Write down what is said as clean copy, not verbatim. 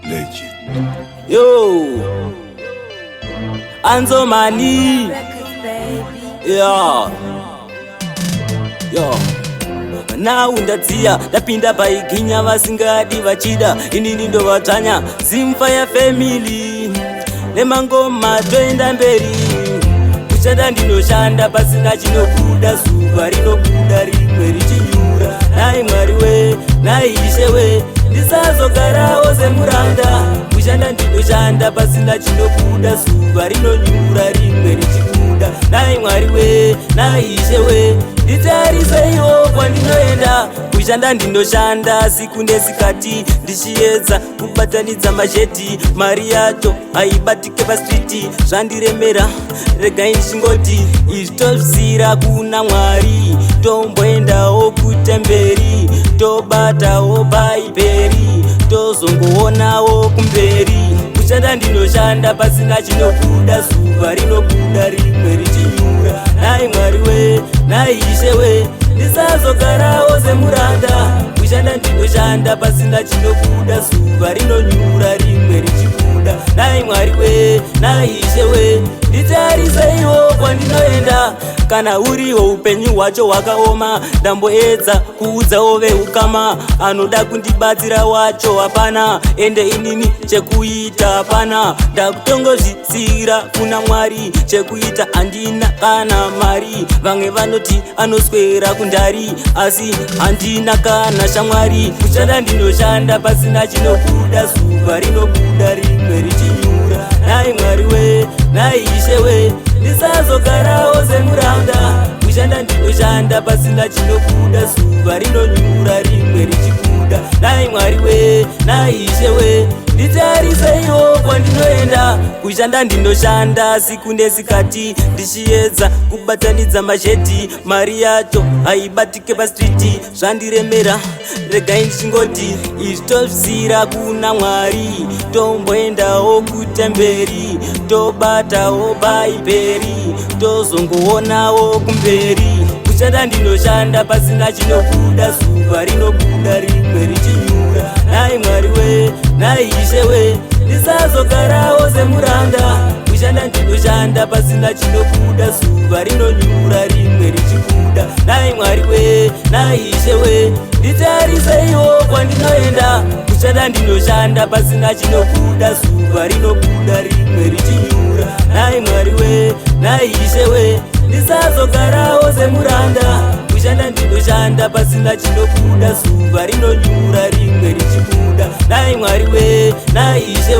Legend. Yo, Anzo Mani. Yeah. Yo. Now ndadziya ndapinda paiginya vasingadi vachida inini ndovatanya Zimfire family nemangoma toenda mberi kushanda ndinoshanda pasina chinobuda zuva rinobuda rimwe richinyura nai mwari we nai ishe we ndisazogarawo semuranda kushanda ndinoshanda pasina chinobuda zuva rinonyura rimwe richikuda nai mwari we nai ishe we nditariseiwo kwandinoenda kushanda ndinoshanda siku nesikati ndichiedza kubatanidza masheti mari yacho haibatike pastriti zvandiremera regai ndichingoti izvi tozvisira kuna mwari tomboendawo kutemberi tobatawo baibheri tozongoonawo kumberi kushanda ndinoshanda pasina chinobuda zuva rinobuda rimwe richinyura nai mwari we nai ishe we ndisazogarawo semuranda kushanda ndinoshanda pasina chinobuda zuva rinonyura rimwe richikuda nai mwari we nai ishe we nditariseiwo kwandinoenda kana uriwo upenyu hwacho hwakaoma ndamboedza kuudzawo veukama anoda kundibatsira wacho hapana ende inini chekuita hapana ndakutongozvisira kuna mwari chekuita handina kana mari vamwe vanoti anoswera kundari asi handina kana shamwari kushanda ndinoshanda pasina chinobuda zuva rinobuda rimwe richinyura nai mwari we nai ishe we ndisazogarawo semuranda kushanda ndinoshanda pasina chinobuda zuva rinonyura rimwe richikuda nai mwari we nai ishe we nditariseiwo kwandinoenda kushanda ndinoshanda siku nesikati ndichiedza kubatanidza masheti mari yacho haibatike pastriti zvandiremera regai ndichingoti izvi tozvisira kuna mwari tomboendawo kutemberi tobatawo baibheri tozongoonawo kumberi kushanda ndinoshanda pasina chinobuda zuva rinobuda rimwe richinyura nai mwari we nai ishe we ndisazogarawo semuranda kushanda ndinoshanda pasina chinobuda zuva rinonyura rimwe richikuda nai mwari we nai ishe we nditariseiwo kwandinoenda kushanda ndinoshanda pasina chinobuda zuva rinobuda rimwe richinyura nai mwari we nai ishe we ndisazogarawo semuranda kushanda ndinoshanda pasina chinobuda zuva rinonyura rimwe richikuda nai mwari we nai ishe